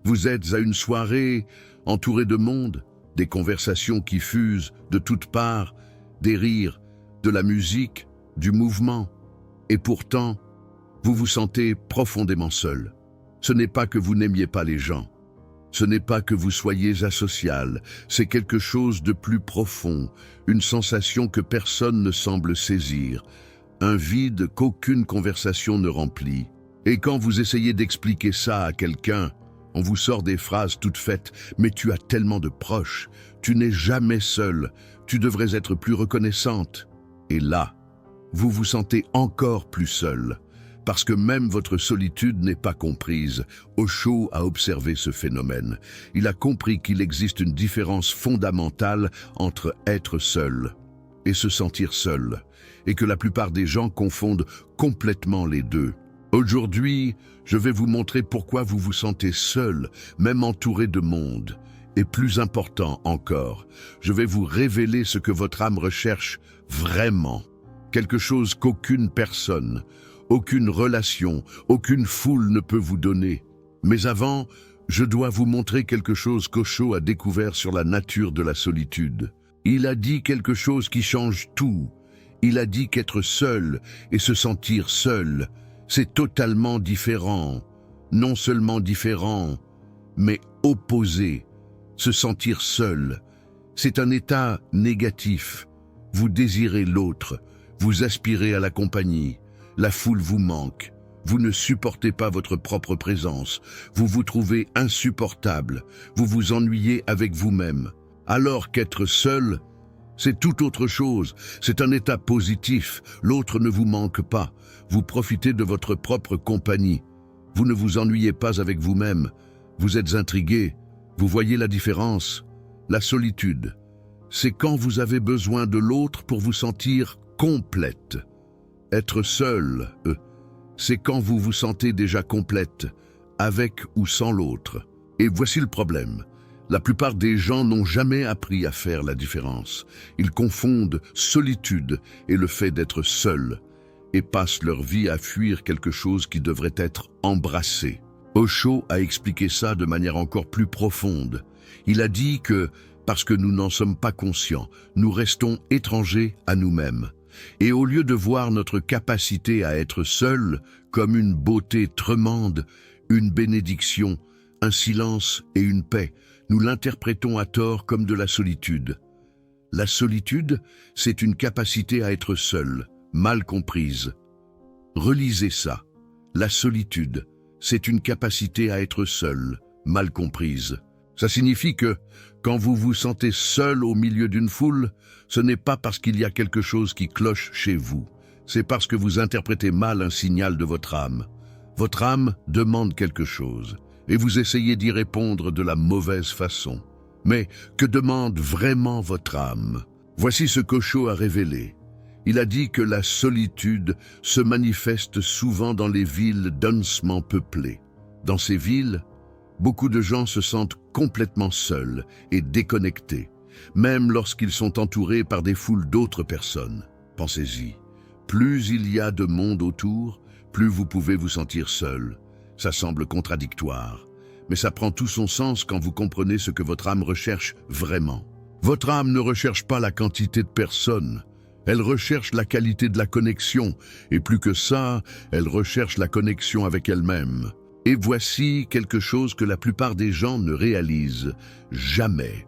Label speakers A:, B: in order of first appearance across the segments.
A: Vous êtes à une soirée entourée de monde, des conversations qui fusent de toutes parts, des rires, de la musique, du mouvement. Et pourtant, vous vous sentez profondément seul. Ce n'est pas que vous n'aimiez pas les gens. Ce n'est pas que vous soyez asocial, c'est quelque chose de plus profond, une sensation que personne ne semble saisir, un vide qu'aucune conversation ne remplit. Et quand vous essayez d'expliquer ça à quelqu'un, on vous sort des phrases toutes faites « mais tu as tellement de proches, tu n'es jamais seul, tu devrais être plus reconnaissante ». Et là, vous vous sentez encore plus seul, parce que même votre solitude n'est pas comprise. Osho a observé ce phénomène. Il a compris qu'il existe une différence fondamentale entre être seul et se sentir seul, et que la plupart des gens confondent complètement les deux. Aujourd'hui, je vais vous montrer pourquoi vous vous sentez seul, même entouré de monde. Et plus important encore, je vais vous révéler ce que votre âme recherche vraiment. Quelque chose qu'aucune personne, aucune relation, aucune foule ne peut vous donner. Mais avant, je dois vous montrer quelque chose qu'Osho a découvert sur la nature de la solitude. Il a dit quelque chose qui change tout. Il a dit qu'être seul et se sentir seul, c'est totalement différent. Non seulement différent, mais opposé. Se sentir seul, c'est un état négatif. Vous désirez l'autre, vous aspirez à la compagnie. La foule vous manque, vous ne supportez pas votre propre présence, vous vous trouvez insupportable, vous vous ennuyez avec vous-même. Alors qu'être seul, c'est tout autre chose, c'est un état positif, l'autre ne vous manque pas, vous profitez de votre propre compagnie. Vous ne vous ennuyez pas avec vous-même, vous êtes intrigué, vous voyez la différence. La solitude, c'est quand vous avez besoin de l'autre pour vous sentir complète. Être seul, c'est quand vous vous sentez déjà complète, avec ou sans l'autre. Et voici le problème. La plupart des gens n'ont jamais appris à faire la différence. Ils confondent solitude et le fait d'être seul, et passent leur vie à fuir quelque chose qui devrait être embrassé. Osho a expliqué ça de manière encore plus profonde. Il a dit que, parce que nous n'en sommes pas conscients, nous restons étrangers à nous-mêmes. Et au lieu de voir notre capacité à être seul comme une beauté tremende, une bénédiction, un silence et une paix, nous l'interprétons à tort comme de la solitude. La solitude, c'est une capacité à être seul, mal comprise. Relisez ça. La solitude, c'est une capacité à être seul, mal comprise. Ça signifie que, quand vous vous sentez seul au milieu d'une foule, ce n'est pas parce qu'il y a quelque chose qui cloche chez vous. C'est parce que vous interprétez mal un signal de votre âme. Votre âme demande quelque chose, et vous essayez d'y répondre de la mauvaise façon. Mais que demande vraiment votre âme? Voici ce qu'Osho a révélé. Il a dit que la solitude se manifeste souvent dans les villes densément peuplées. Dans ces villes, beaucoup de gens se sentent complètement seuls et déconnectés, même lorsqu'ils sont entourés par des foules d'autres personnes. Pensez-y, plus il y a de monde autour, plus vous pouvez vous sentir seul. Ça semble contradictoire, mais ça prend tout son sens quand vous comprenez ce que votre âme recherche vraiment. Votre âme ne recherche pas la quantité de personnes, elle recherche la qualité de la connexion, et plus que ça, elle recherche la connexion avec elle-même. Et voici quelque chose que la plupart des gens ne réalisent jamais.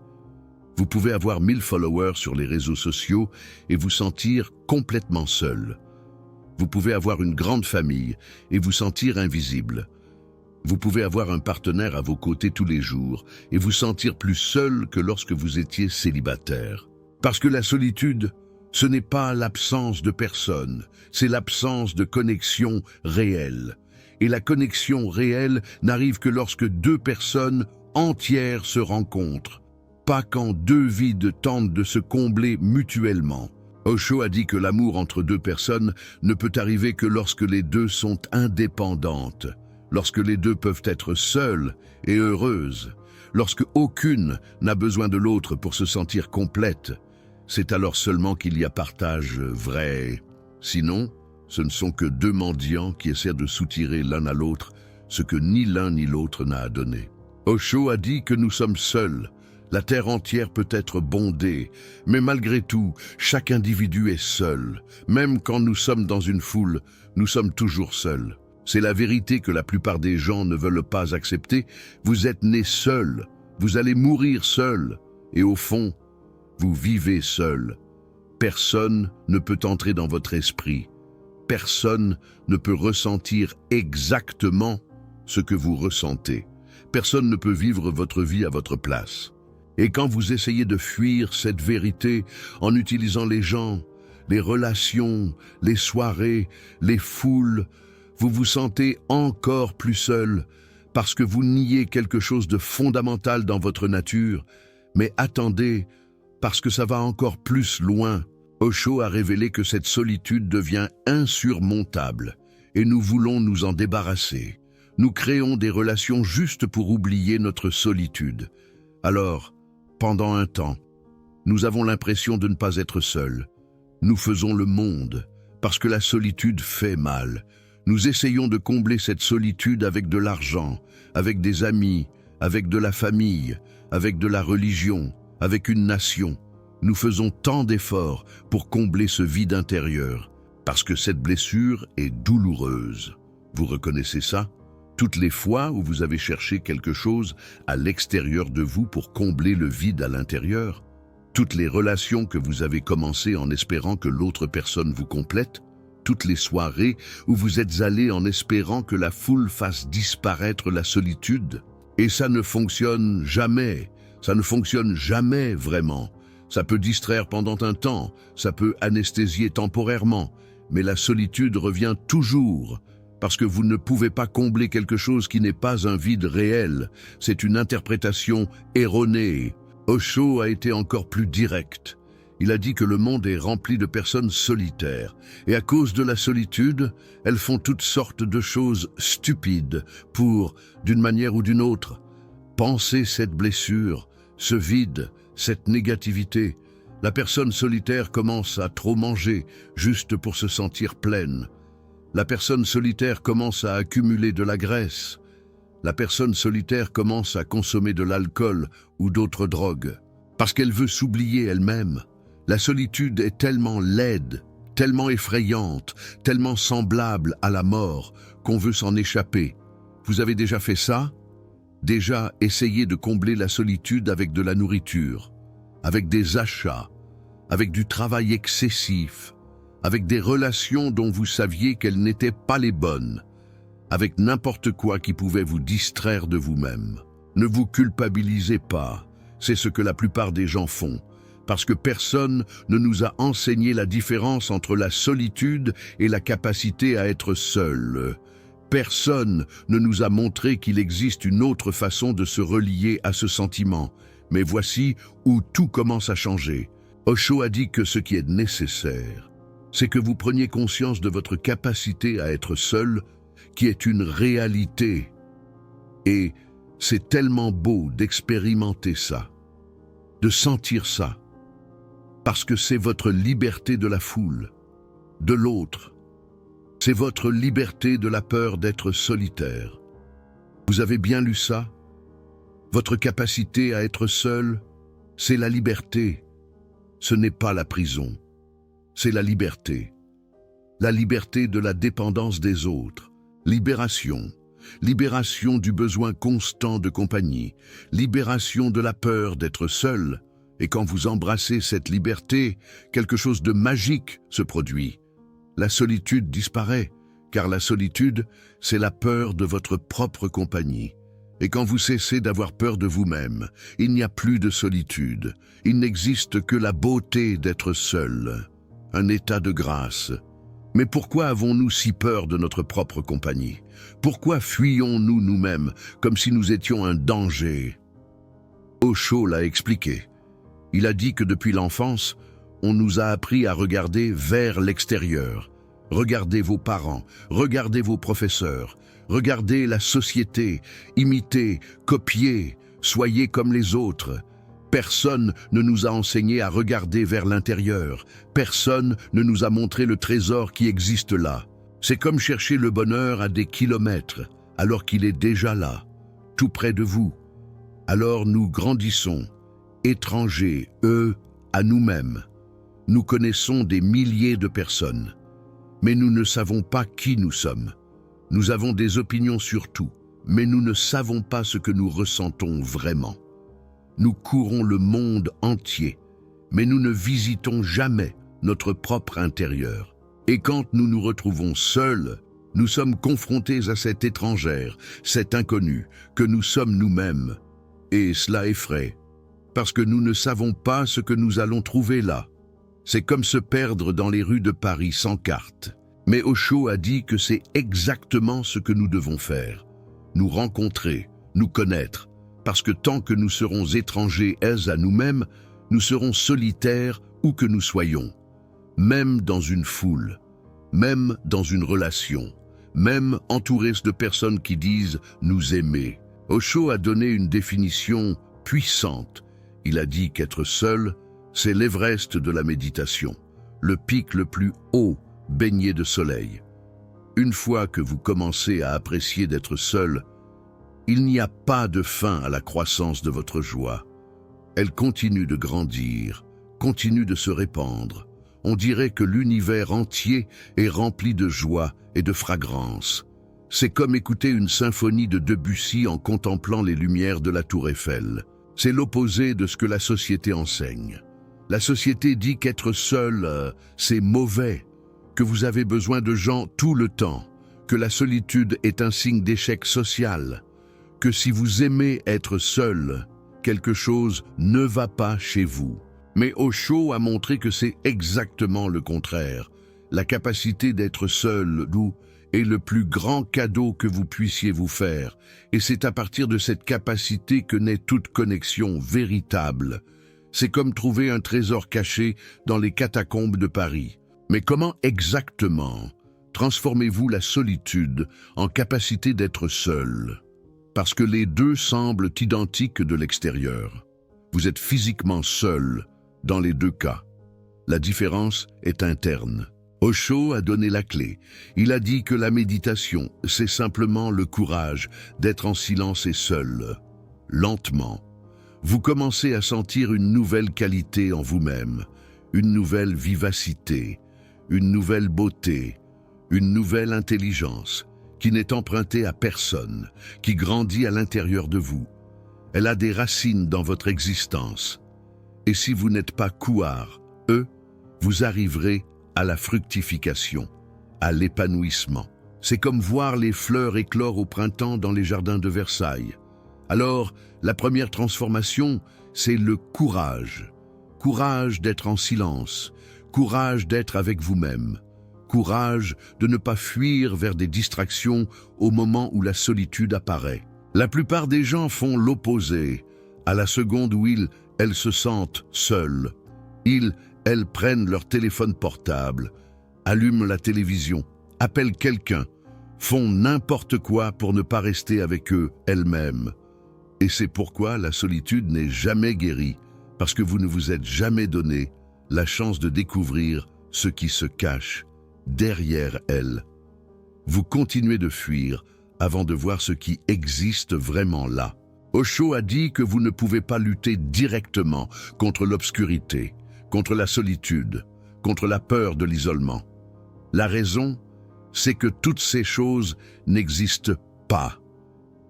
A: Vous pouvez avoir 1000 followers sur les réseaux sociaux et vous sentir complètement seul. Vous pouvez avoir une grande famille et vous sentir invisible. Vous pouvez avoir un partenaire à vos côtés tous les jours et vous sentir plus seul que lorsque vous étiez célibataire. Parce que la solitude, ce n'est pas l'absence de personne, c'est l'absence de connexion réelle. Et la connexion réelle n'arrive que lorsque deux personnes entières se rencontrent, pas quand deux vides tentent de se combler mutuellement. Osho a dit que l'amour entre deux personnes ne peut arriver que lorsque les deux sont indépendantes, lorsque les deux peuvent être seules et heureuses, lorsque aucune n'a besoin de l'autre pour se sentir complète. C'est alors seulement qu'il y a partage vrai. Sinon, ce ne sont que deux mendiants qui essaient de soutirer l'un à l'autre ce que ni l'un ni l'autre n'a à donner. Osho a dit que nous sommes seuls. La terre entière peut être bondée, mais malgré tout, chaque individu est seul. Même quand nous sommes dans une foule, nous sommes toujours seuls. C'est la vérité que la plupart des gens ne veulent pas accepter. Vous êtes né seul, vous allez mourir seul, et au fond, vous vivez seul. Personne ne peut entrer dans votre esprit. Personne ne peut ressentir exactement ce que vous ressentez. Personne ne peut vivre votre vie à votre place. Et quand vous essayez de fuir cette vérité en utilisant les gens, les relations, les soirées, les foules, vous vous sentez encore plus seul parce que vous niez quelque chose de fondamental dans votre nature. Mais attendez, parce que ça va encore plus loin. Osho a révélé que cette solitude devient insurmontable et nous voulons nous en débarrasser. Nous créons des relations juste pour oublier notre solitude. Alors, pendant un temps, nous avons l'impression de ne pas être seuls. Nous faisons le monde parce que la solitude fait mal. Nous essayons de combler cette solitude avec de l'argent, avec des amis, avec de la famille, avec de la religion, avec une nation. Nous faisons tant d'efforts pour combler ce vide intérieur, parce que cette blessure est douloureuse. Vous reconnaissez ça? Toutes les fois où vous avez cherché quelque chose à l'extérieur de vous pour combler le vide à l'intérieur, toutes les relations que vous avez commencées en espérant que l'autre personne vous complète, toutes les soirées où vous êtes allés en espérant que la foule fasse disparaître la solitude, et ça ne fonctionne jamais, ça ne fonctionne jamais vraiment. Ça peut distraire pendant un temps, ça peut anesthésier temporairement, mais la solitude revient toujours, parce que vous ne pouvez pas combler quelque chose qui n'est pas un vide réel. C'est une interprétation erronée. Osho a été encore plus direct. Il a dit que le monde est rempli de personnes solitaires, et à cause de la solitude, elles font toutes sortes de choses stupides pour, d'une manière ou d'une autre, penser cette blessure, ce vide, cette négativité. La personne solitaire commence à trop manger juste pour se sentir pleine. La personne solitaire commence à accumuler de la graisse. La personne solitaire commence à consommer de l'alcool ou d'autres drogues, parce qu'elle veut s'oublier elle-même. La solitude est tellement laide, tellement effrayante, tellement semblable à la mort qu'on veut s'en échapper. Vous avez déjà fait ça? Déjà essayé de combler la solitude avec de la nourriture, avec des achats, avec du travail excessif, avec des relations dont vous saviez qu'elles n'étaient pas les bonnes, avec n'importe quoi qui pouvait vous distraire de vous-même. Ne vous culpabilisez pas, c'est ce que la plupart des gens font, parce que personne ne nous a enseigné la différence entre la solitude et la capacité à être seul. Personne ne nous a montré qu'il existe une autre façon de se relier à ce sentiment. Mais voici où tout commence à changer. Osho a dit que ce qui est nécessaire, c'est que vous preniez conscience de votre capacité à être seul, qui est une réalité. Et c'est tellement beau d'expérimenter ça, de sentir ça, parce que c'est votre liberté de la foule, de l'autre. C'est votre liberté de la peur d'être solitaire. Vous avez bien lu ça? Votre capacité à être seul, c'est la liberté. Ce n'est pas la prison. C'est la liberté. La liberté de la dépendance des autres. Libération. Libération du besoin constant de compagnie. Libération de la peur d'être seul. Et quand vous embrassez cette liberté, quelque chose de magique se produit. La solitude disparaît, car la solitude, c'est la peur de votre propre compagnie. Et quand vous cessez d'avoir peur de vous-même, il n'y a plus de solitude. Il n'existe que la beauté d'être seul, un état de grâce. Mais pourquoi avons-nous si peur de notre propre compagnie? Pourquoi fuyons-nous nous-mêmes comme si nous étions un danger? Osho l'a expliqué. Il a dit que depuis l'enfance, on nous a appris à regarder vers l'extérieur. Regardez vos parents, regardez vos professeurs, regardez la société, imitez, copiez, soyez comme les autres. Personne ne nous a enseigné à regarder vers l'intérieur. Personne ne nous a montré le trésor qui existe là. C'est comme chercher le bonheur à des kilomètres, alors qu'il est déjà là, tout près de vous. Alors nous grandissons, étrangers, eux, à nous-mêmes. Nous connaissons des milliers de personnes, mais nous ne savons pas qui nous sommes. Nous avons des opinions sur tout, mais nous ne savons pas ce que nous ressentons vraiment. Nous courons le monde entier, mais nous ne visitons jamais notre propre intérieur. Et quand nous nous retrouvons seuls, nous sommes confrontés à cette étrangère, cet inconnu, que nous sommes nous-mêmes. Et cela effraie, parce que nous ne savons pas ce que nous allons trouver là. C'est comme se perdre dans les rues de Paris sans carte. Mais Osho a dit que c'est exactement ce que nous devons faire. Nous rencontrer, nous connaître, parce que tant que nous serons étrangers à nous-mêmes, nous serons solitaires où que nous soyons, même dans une foule, même dans une relation, même entourés de personnes qui disent nous aimer. Osho a donné une définition puissante. Il a dit qu'être seul, c'est l'Everest de la méditation, le pic le plus haut, baigné de soleil. Une fois que vous commencez à apprécier d'être seul, il n'y a pas de fin à la croissance de votre joie. Elle continue de grandir, continue de se répandre. On dirait que l'univers entier est rempli de joie et de fragrance. C'est comme écouter une symphonie de Debussy en contemplant les lumières de la Tour Eiffel. C'est l'opposé de ce que la société enseigne. La société dit qu'être seul, c'est mauvais, que vous avez besoin de gens tout le temps, que la solitude est un signe d'échec social, que si vous aimez être seul, quelque chose ne va pas chez vous. Mais Osho a montré que c'est exactement le contraire. La capacité d'être seul, est le plus grand cadeau que vous puissiez vous faire, et c'est à partir de cette capacité que naît toute connexion véritable. C'est comme trouver un trésor caché dans les catacombes de Paris. Mais comment exactement transformez-vous la solitude en capacité d'être seul? Parce que les deux semblent identiques de l'extérieur. Vous êtes physiquement seul dans les deux cas. La différence est interne. Osho a donné la clé. Il a dit que la méditation, c'est simplement le courage d'être en silence et seul. Lentement, vous commencez à sentir une nouvelle qualité en vous-même, une nouvelle vivacité, une nouvelle beauté, une nouvelle intelligence qui n'est empruntée à personne, qui grandit à l'intérieur de vous. Elle a des racines dans votre existence. Et si vous n'êtes pas couard, vous arriverez à la fructification, à l'épanouissement. C'est comme voir les fleurs éclore au printemps dans les jardins de Versailles. Alors, la première transformation, c'est le courage. Courage d'être en silence, courage d'être avec vous-même, courage de ne pas fuir vers des distractions au moment où la solitude apparaît. La plupart des gens font l'opposé. À la seconde où elles se sentent seules, elles prennent leur téléphone portable, allument la télévision, appellent quelqu'un, font n'importe quoi pour ne pas rester avec eux, elles-mêmes. Et c'est pourquoi la solitude n'est jamais guérie, parce que vous ne vous êtes jamais donné la chance de découvrir ce qui se cache derrière elle. Vous continuez de fuir avant de voir ce qui existe vraiment là. Osho a dit que vous ne pouvez pas lutter directement contre l'obscurité, contre la solitude, contre la peur de l'isolement. La raison, c'est que toutes ces choses n'existent pas.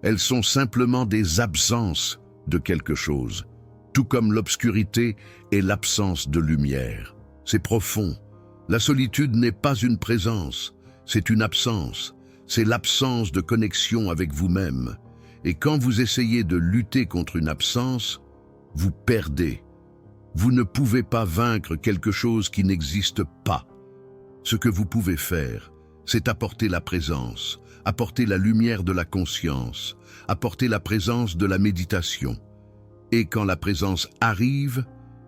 A: Elles sont simplement des absences de quelque chose, tout comme l'obscurité est l'absence de lumière. C'est profond. La solitude n'est pas une présence, c'est une absence. C'est l'absence de connexion avec vous-même. Et quand vous essayez de lutter contre une absence, vous perdez. Vous ne pouvez pas vaincre quelque chose qui n'existe pas. Ce que vous pouvez faire, c'est apporter la présence, apporter la lumière de la conscience, apporter la présence de la méditation. Et quand la présence arrive,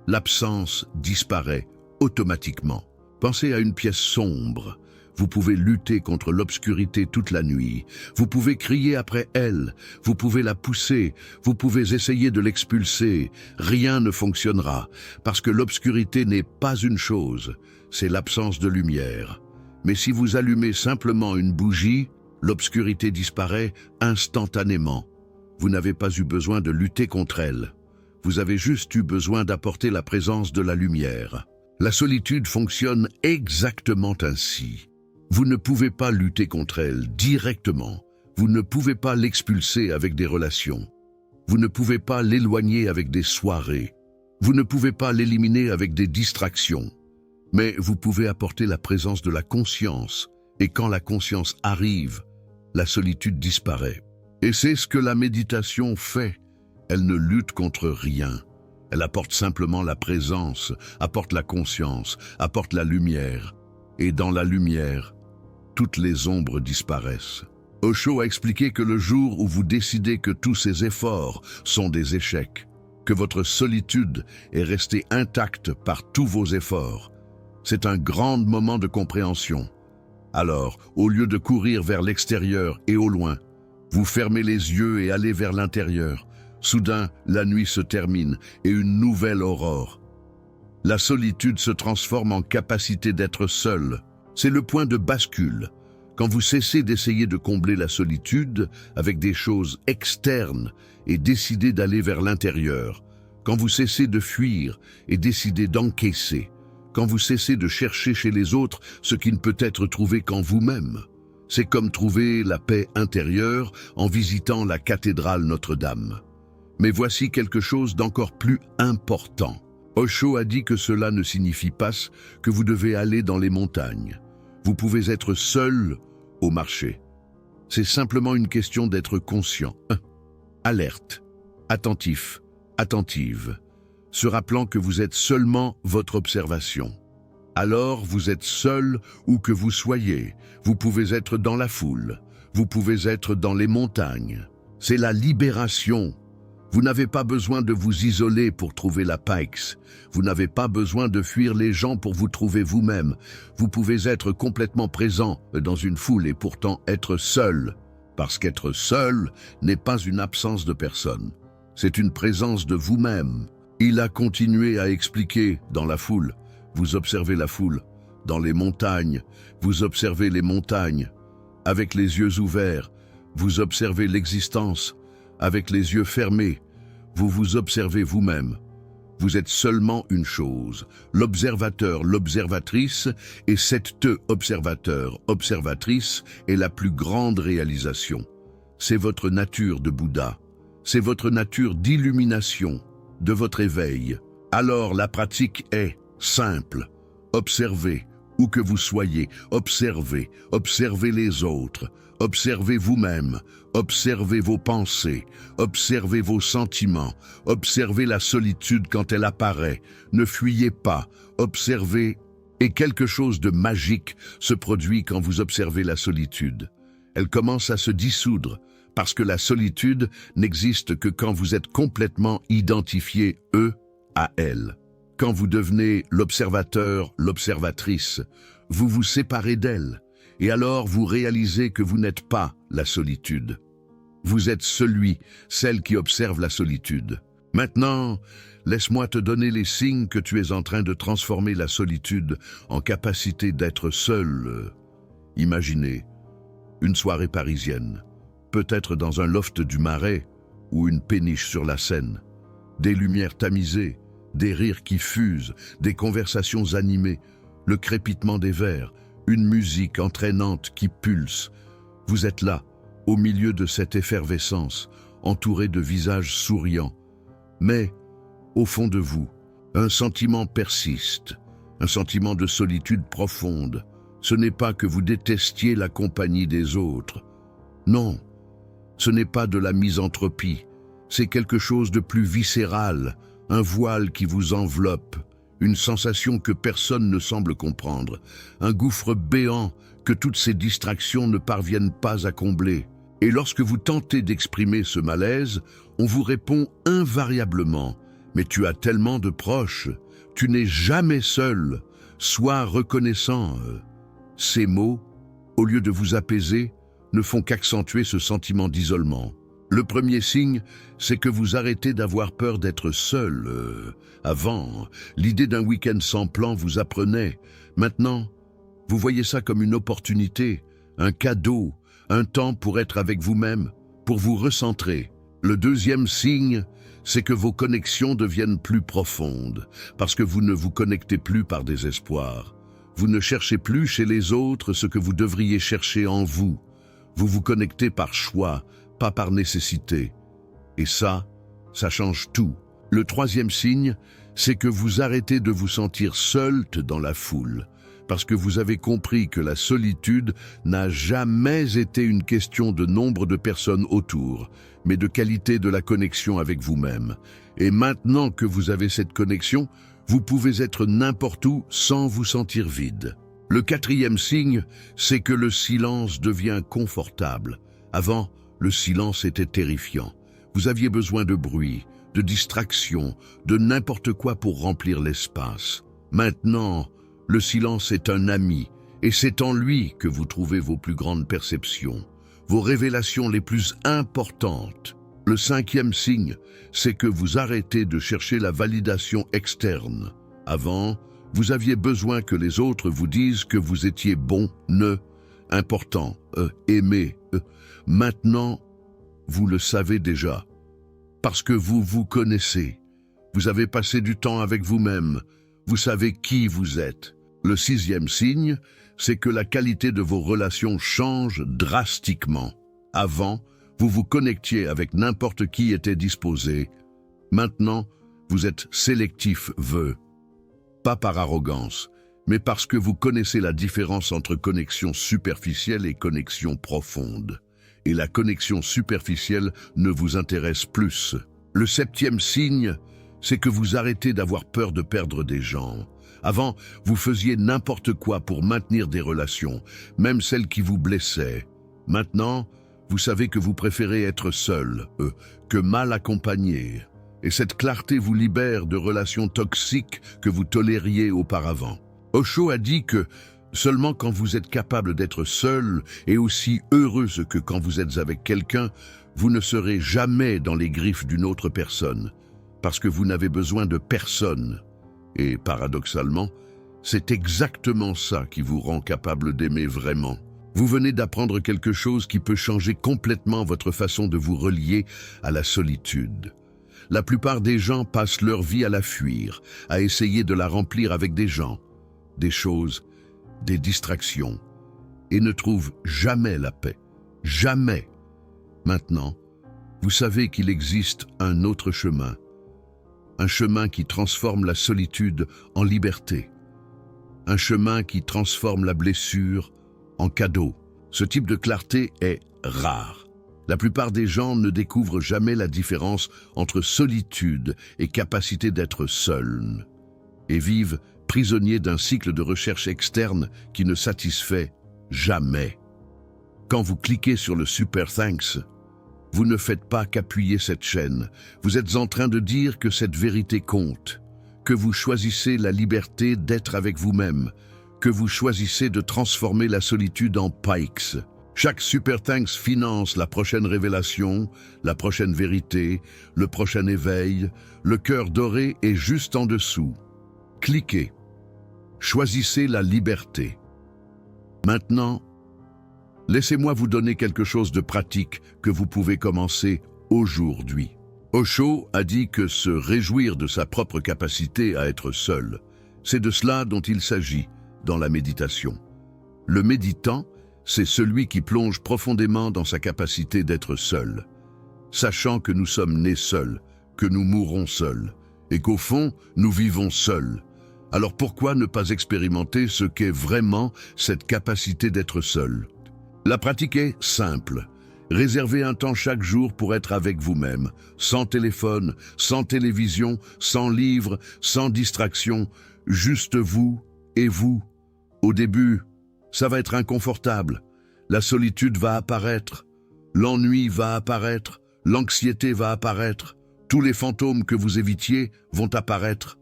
A: l'absence disparaît automatiquement. Pensez à une pièce sombre. Vous pouvez lutter contre l'obscurité toute la nuit. Vous pouvez crier après elle. Vous pouvez la pousser. Vous pouvez essayer de l'expulser. Rien ne fonctionnera, parce que l'obscurité n'est pas une chose, c'est l'absence de lumière. Mais si vous allumez simplement une bougie, l'obscurité disparaît instantanément. Vous n'avez pas eu besoin de lutter contre elle. Vous avez juste eu besoin d'apporter la présence de la lumière. La solitude fonctionne exactement ainsi. Vous ne pouvez pas lutter contre elle directement. Vous ne pouvez pas l'expulser avec des relations. Vous ne pouvez pas l'éloigner avec des soirées. Vous ne pouvez pas l'éliminer avec des distractions. Mais vous pouvez apporter la présence de la conscience. Et quand la conscience arrive, la solitude disparaît. Et c'est ce que la méditation fait. Elle ne lutte contre rien. Elle apporte simplement la présence, apporte la conscience, apporte la lumière. Et dans la lumière, toutes les ombres disparaissent. Osho a expliqué que le jour où vous décidez que tous ces efforts sont des échecs, que votre solitude est restée intacte par tous vos efforts, c'est un grand moment de compréhension. Alors, au lieu de courir vers l'extérieur et au loin, vous fermez les yeux et allez vers l'intérieur. Soudain, la nuit se termine et une nouvelle aurore. La solitude se transforme en capacité d'être seul. C'est le point de bascule. Quand vous cessez d'essayer de combler la solitude avec des choses externes et décidez d'aller vers l'intérieur, quand vous cessez de fuir et décidez d'encaisser, quand vous cessez de chercher chez les autres ce qui ne peut être trouvé qu'en vous-même, c'est comme trouver la paix intérieure en visitant la cathédrale Notre-Dame. Mais voici quelque chose d'encore plus important. Osho a dit que cela ne signifie pas que vous devez aller dans les montagnes. Vous pouvez être seul au marché. C'est simplement une question d'être conscient, alerte, attentif, attentive, se rappelant que vous êtes seulement votre observation. Alors vous êtes seul où que vous soyez. Vous pouvez être dans la foule. Vous pouvez être dans les montagnes. C'est la libération. Vous n'avez pas besoin de vous isoler pour trouver la paix. Vous n'avez pas besoin de fuir les gens pour vous trouver vous-même. Vous pouvez être complètement présent dans une foule et pourtant être seul. Parce qu'être seul n'est pas une absence de personne. C'est une présence de vous-même. Il a continué à expliquer dans la foule. Vous observez la foule. Dans les montagnes, vous observez les montagnes. Avec les yeux ouverts, vous observez l'existence. Avec les yeux fermés, vous vous observez vous-même. Vous êtes seulement une chose, l'observateur, l'observatrice, et cette observateur, observatrice est la plus grande réalisation. C'est votre nature de Bouddha, c'est votre nature d'illumination, de votre éveil. Alors la pratique est simple. Observez, où que vous soyez, observez, observez les autres. Observez vous-même, observez vos pensées, observez vos sentiments, observez la solitude quand elle apparaît, ne fuyez pas, observez, et quelque chose de magique se produit quand vous observez la solitude. Elle commence à se dissoudre, parce que la solitude n'existe que quand vous êtes complètement identifié, à elle. Quand vous devenez l'observateur, l'observatrice, vous vous séparez d'elle. Et alors vous réalisez que vous n'êtes pas la solitude. Vous êtes celle qui observe la solitude. Maintenant, laisse-moi te donner les signes que tu es en train de transformer la solitude en capacité d'être seul. Imaginez une soirée parisienne, peut-être dans un loft du Marais ou une péniche sur la Seine. Des lumières tamisées, des rires qui fusent, des conversations animées, le crépitement des verres, une musique entraînante qui pulse. Vous êtes là, au milieu de cette effervescence, entouré de visages souriants. Mais, au fond de vous, un sentiment persiste, un sentiment de solitude profonde. Ce n'est pas que vous détestiez la compagnie des autres. Non, ce n'est pas de la misanthropie. C'est quelque chose de plus viscéral, un voile qui vous enveloppe. Une sensation que personne ne semble comprendre, un gouffre béant que toutes ces distractions ne parviennent pas à combler. Et lorsque vous tentez d'exprimer ce malaise, on vous répond invariablement « Mais tu as tellement de proches, tu n'es jamais seul, sois reconnaissant ». Ces mots, au lieu de vous apaiser, ne font qu'accentuer ce sentiment d'isolement. Le premier signe, c'est que vous arrêtez d'avoir peur d'être seul. Avant, l'idée d'un week-end sans plan vous apprenait. Maintenant, vous voyez ça comme une opportunité, un cadeau, un temps pour être avec vous-même, pour vous recentrer. Le deuxième signe, c'est que vos connexions deviennent plus profondes, parce que vous ne vous connectez plus par désespoir. Vous ne cherchez plus chez les autres ce que vous devriez chercher en vous. Vous vous connectez par choix, pas par nécessité. Et ça change tout. Le troisième signe, c'est que vous arrêtez de vous sentir seul dans la foule, parce que vous avez compris que la solitude n'a jamais été une question de nombre de personnes autour, mais de qualité de la connexion avec vous-même. Et maintenant que vous avez cette connexion, vous pouvez être n'importe où sans vous sentir vide. Le quatrième signe, c'est que le silence devient confortable. Avant, le silence était terrifiant. Vous aviez besoin de bruit, de distraction, de n'importe quoi pour remplir l'espace. Maintenant, le silence est un ami, et c'est en lui que vous trouvez vos plus grandes perceptions, vos révélations les plus importantes. Le cinquième signe, c'est que vous arrêtez de chercher la validation externe. Avant, vous aviez besoin que les autres vous disent que vous étiez bon, important, aimé. Maintenant, vous le savez déjà, parce que vous vous connaissez. Vous avez passé du temps avec vous-même, vous savez qui vous êtes. Le sixième signe, c'est que la qualité de vos relations change drastiquement. Avant, vous vous connectiez avec n'importe qui était disposé. Maintenant, vous êtes sélectif, pas par arrogance, mais parce que vous connaissez la différence entre connexion superficielle et connexion profonde. Et la connexion superficielle ne vous intéresse plus. Le septième signe, c'est que vous arrêtez d'avoir peur de perdre des gens. Avant, vous faisiez n'importe quoi pour maintenir des relations, même celles qui vous blessaient. Maintenant, vous savez que vous préférez être seul, que mal accompagné. Et cette clarté vous libère de relations toxiques que vous tolériez auparavant. Osho a dit que seulement quand vous êtes capable d'être seul et aussi heureuse que quand vous êtes avec quelqu'un, vous ne serez jamais dans les griffes d'une autre personne, parce que vous n'avez besoin de personne. Et paradoxalement, c'est exactement ça qui vous rend capable d'aimer vraiment. Vous venez d'apprendre quelque chose qui peut changer complètement votre façon de vous relier à la solitude. La plupart des gens passent leur vie à la fuir, à essayer de la remplir avec des gens, des choses, des distractions, et ne trouvent jamais la paix. Jamais. Maintenant, vous savez qu'il existe un autre chemin. Un chemin qui transforme la solitude en liberté. Un chemin qui transforme la blessure en cadeau. Ce type de clarté est rare. La plupart des gens ne découvrent jamais la différence entre solitude et capacité d'être seul, et vivent prisonniers d'un cycle de recherche externe qui ne satisfait jamais. Quand vous cliquez sur le Super Thanks, vous ne faites pas qu'appuyer cette chaîne. Vous êtes en train de dire que cette vérité compte, que vous choisissez la liberté d'être avec vous-même, que vous choisissez de transformer la solitude en Pikes. Chaque Super Thanks finance la prochaine révélation, la prochaine vérité, le prochain éveil. Le cœur doré est juste en dessous. Cliquez. Choisissez la liberté. Maintenant, laissez-moi vous donner quelque chose de pratique que vous pouvez commencer aujourd'hui. Osho a dit que se réjouir de sa propre capacité à être seul, c'est de cela dont il s'agit dans la méditation. Le méditant, c'est celui qui plonge profondément dans sa capacité d'être seul, sachant que nous sommes nés seuls, que nous mourrons seuls, et qu'au fond, nous vivons seuls. Alors pourquoi ne pas expérimenter ce qu'est vraiment cette capacité d'être seul? La pratique est simple. Réservez un temps chaque jour pour être avec vous-même, sans téléphone, sans télévision, sans livre, sans distraction, juste vous et vous. Au début, ça va être inconfortable. La solitude va apparaître, l'ennui va apparaître, l'anxiété va apparaître, tous les fantômes que vous évitiez vont apparaître.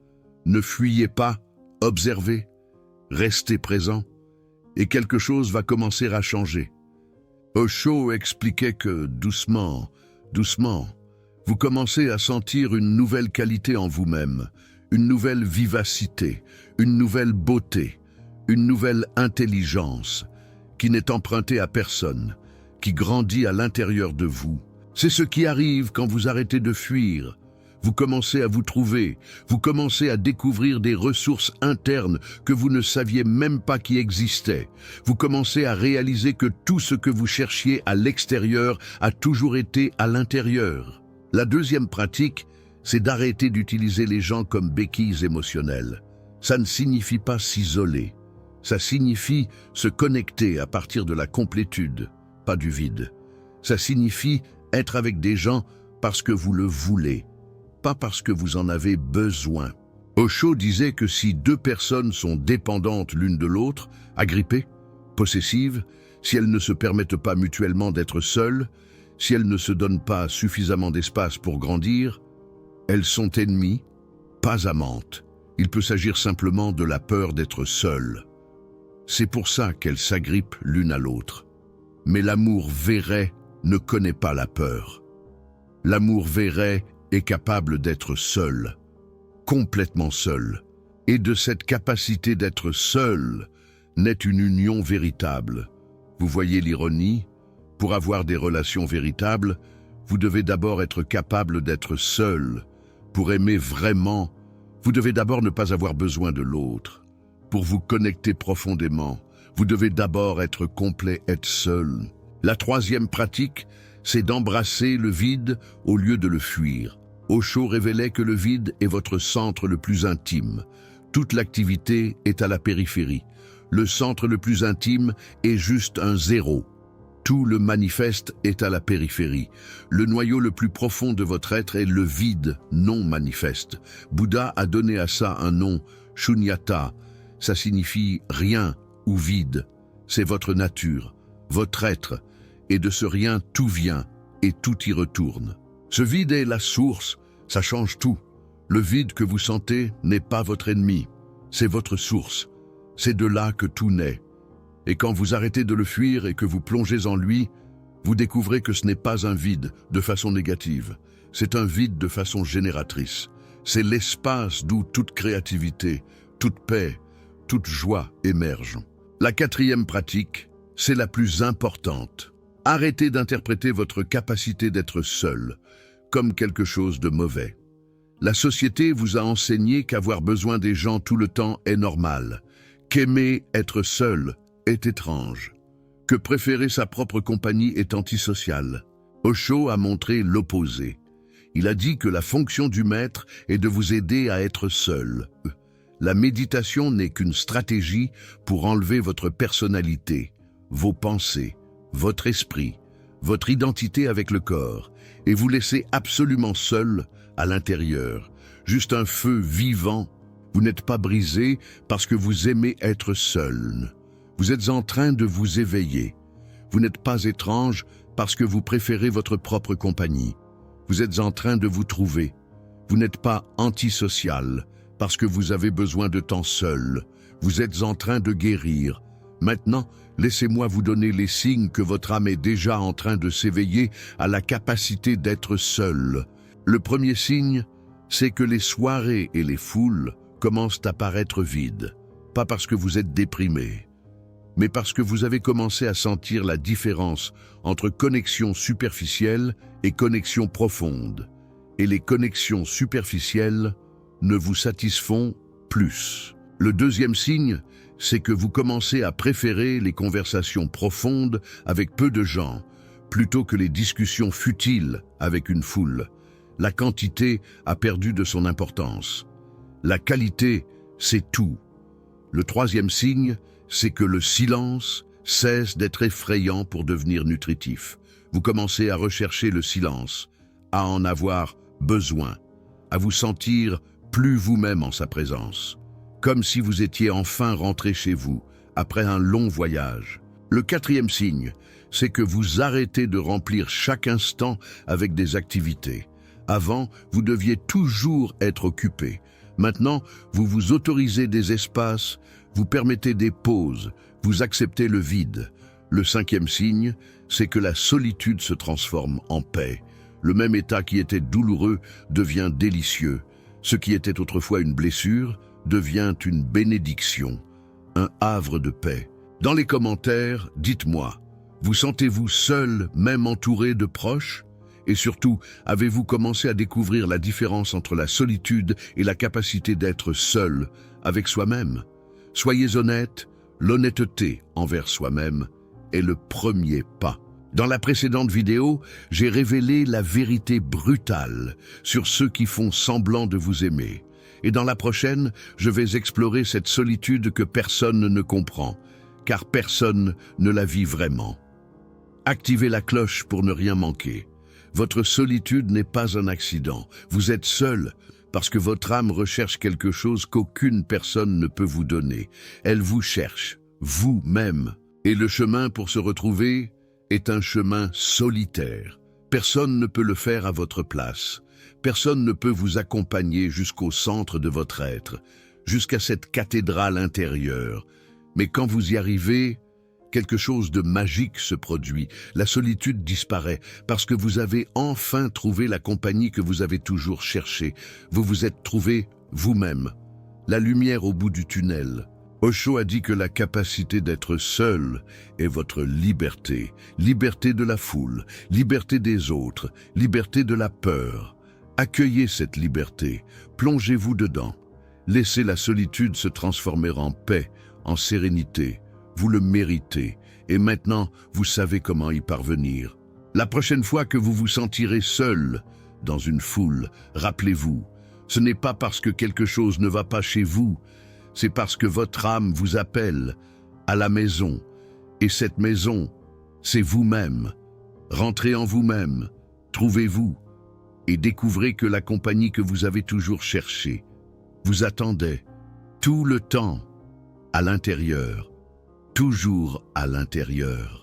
A: Ne fuyez pas, observez, restez présent, et quelque chose va commencer à changer. Osho expliquait que doucement, vous commencez à sentir une nouvelle qualité en vous-même, une nouvelle vivacité, une nouvelle beauté, une nouvelle intelligence qui n'est empruntée à personne, qui grandit à l'intérieur de vous. C'est ce qui arrive quand vous arrêtez de fuir. Vous commencez à vous trouver, vous commencez à découvrir des ressources internes que vous ne saviez même pas qui existaient. Vous commencez à réaliser que tout ce que vous cherchiez à l'extérieur a toujours été à l'intérieur. La deuxième pratique, c'est d'arrêter d'utiliser les gens comme béquilles émotionnelles. Ça ne signifie pas s'isoler. Ça signifie se connecter à partir de la complétude, pas du vide. Ça signifie être avec des gens parce que vous le voulez, pas parce que vous en avez besoin. Osho disait que si deux personnes sont dépendantes l'une de l'autre, agrippées, possessives, si elles ne se permettent pas mutuellement d'être seules, si elles ne se donnent pas suffisamment d'espace pour grandir, elles sont ennemies, pas amantes. Il peut s'agir simplement de la peur d'être seules. C'est pour ça qu'elles s'agrippent l'une à l'autre. Mais l'amour véret ne connaît pas la peur. L'amour véret est capable d'être seul, complètement seul. Et de cette capacité d'être seul naît une union véritable. Vous voyez l'ironie? Pour avoir des relations véritables, vous devez d'abord être capable d'être seul. Pour aimer vraiment, vous devez d'abord ne pas avoir besoin de l'autre. Pour vous connecter profondément, vous devez d'abord être complet, être seul. La troisième pratique, c'est d'embrasser le vide au lieu de le fuir. Osho révélait que le vide est votre centre le plus intime. Toute l'activité est à la périphérie. Le centre le plus intime est juste un zéro. Tout le manifeste est à la périphérie. Le noyau le plus profond de votre être est le vide non manifeste. Bouddha a donné à ça un nom, Shunyata. Ça signifie rien ou vide. C'est votre nature, votre être. Et de ce rien, tout vient et tout y retourne. Ce vide est la source, ça change tout. Le vide que vous sentez n'est pas votre ennemi, c'est votre source. C'est de là que tout naît. Et quand vous arrêtez de le fuir et que vous plongez en lui, vous découvrez que ce n'est pas un vide de façon négative. C'est un vide de façon génératrice. C'est l'espace d'où toute créativité, toute paix, toute joie émerge. La quatrième pratique, c'est la plus importante. Arrêtez d'interpréter votre capacité d'être seul comme quelque chose de mauvais. La société vous a enseigné qu'avoir besoin des gens tout le temps est normal, qu'aimer être seul est étrange, que préférer sa propre compagnie est antisocial. Osho a montré l'opposé. Il a dit que la fonction du maître est de vous aider à être seul. La méditation n'est qu'une stratégie pour enlever votre personnalité, vos pensées, votre esprit, votre identité avec le corps, et vous laisser absolument seul à l'intérieur. Juste un feu vivant. Vous n'êtes pas brisé parce que vous aimez être seul. Vous êtes en train de vous éveiller. Vous n'êtes pas étrange parce que vous préférez votre propre compagnie. Vous êtes en train de vous trouver. Vous n'êtes pas antisocial parce que vous avez besoin de temps seul. Vous êtes en train de guérir. Maintenant, laissez-moi vous donner les signes que votre âme est déjà en train de s'éveiller à la capacité d'être seul. Le premier signe, c'est que les soirées et les foules commencent à paraître vides. Pas parce que vous êtes déprimé, mais parce que vous avez commencé à sentir la différence entre connexion superficielle et connexion profonde. Et les connexions superficielles ne vous satisfont plus. Le deuxième signe, c'est que vous commencez à préférer les conversations profondes avec peu de gens, plutôt que les discussions futiles avec une foule. La quantité a perdu de son importance. La qualité, c'est tout. Le troisième signe, c'est que le silence cesse d'être effrayant pour devenir nutritif. Vous commencez à rechercher le silence, à en avoir besoin, à vous sentir plus vous-même en sa présence, comme si vous étiez enfin rentré chez vous après un long voyage. Le quatrième signe, c'est que vous arrêtez de remplir chaque instant avec des activités. Avant, vous deviez toujours être occupé. Maintenant, vous vous autorisez des espaces, vous permettez des pauses, vous acceptez le vide. Le cinquième signe, c'est que la solitude se transforme en paix. Le même état qui était douloureux devient délicieux. Ce qui était autrefois une blessure devient une bénédiction, un havre de paix. Dans les commentaires, dites-moi, vous sentez-vous seul, même entouré de proches? Et surtout, avez-vous commencé à découvrir la différence entre la solitude et la capacité d'être seul avec soi-même? Soyez honnête, l'honnêteté envers soi-même est le premier pas. Dans la précédente vidéo, j'ai révélé la vérité brutale sur ceux qui font semblant de vous aimer. Et dans la prochaine, je vais explorer cette solitude que personne ne comprend, car personne ne la vit vraiment. Activez la cloche pour ne rien manquer. Votre solitude n'est pas un accident. Vous êtes seul parce que votre âme recherche quelque chose qu'aucune personne ne peut vous donner. Elle vous cherche, vous-même. Et le chemin pour se retrouver est un chemin solitaire. Personne ne peut le faire à votre place. Personne ne peut vous accompagner jusqu'au centre de votre être, jusqu'à cette cathédrale intérieure. Mais quand vous y arrivez, quelque chose de magique se produit. La solitude disparaît parce que vous avez enfin trouvé la compagnie que vous avez toujours cherchée. Vous vous êtes trouvé vous-même. La lumière au bout du tunnel. Osho a dit que la capacité d'être seul est votre liberté. Liberté de la foule, liberté des autres, liberté de la peur. Accueillez cette liberté, plongez-vous dedans. Laissez la solitude se transformer en paix, en sérénité. Vous le méritez, et maintenant vous savez comment y parvenir. La prochaine fois que vous vous sentirez seul dans une foule, rappelez-vous, ce n'est pas parce que quelque chose ne va pas chez vous, c'est parce que votre âme vous appelle à la maison, et cette maison, c'est vous-même. Rentrez en vous-même, trouvez-vous, et découvrez que la compagnie que vous avez toujours cherchée vous attendait tout le temps à l'intérieur. Toujours à l'intérieur.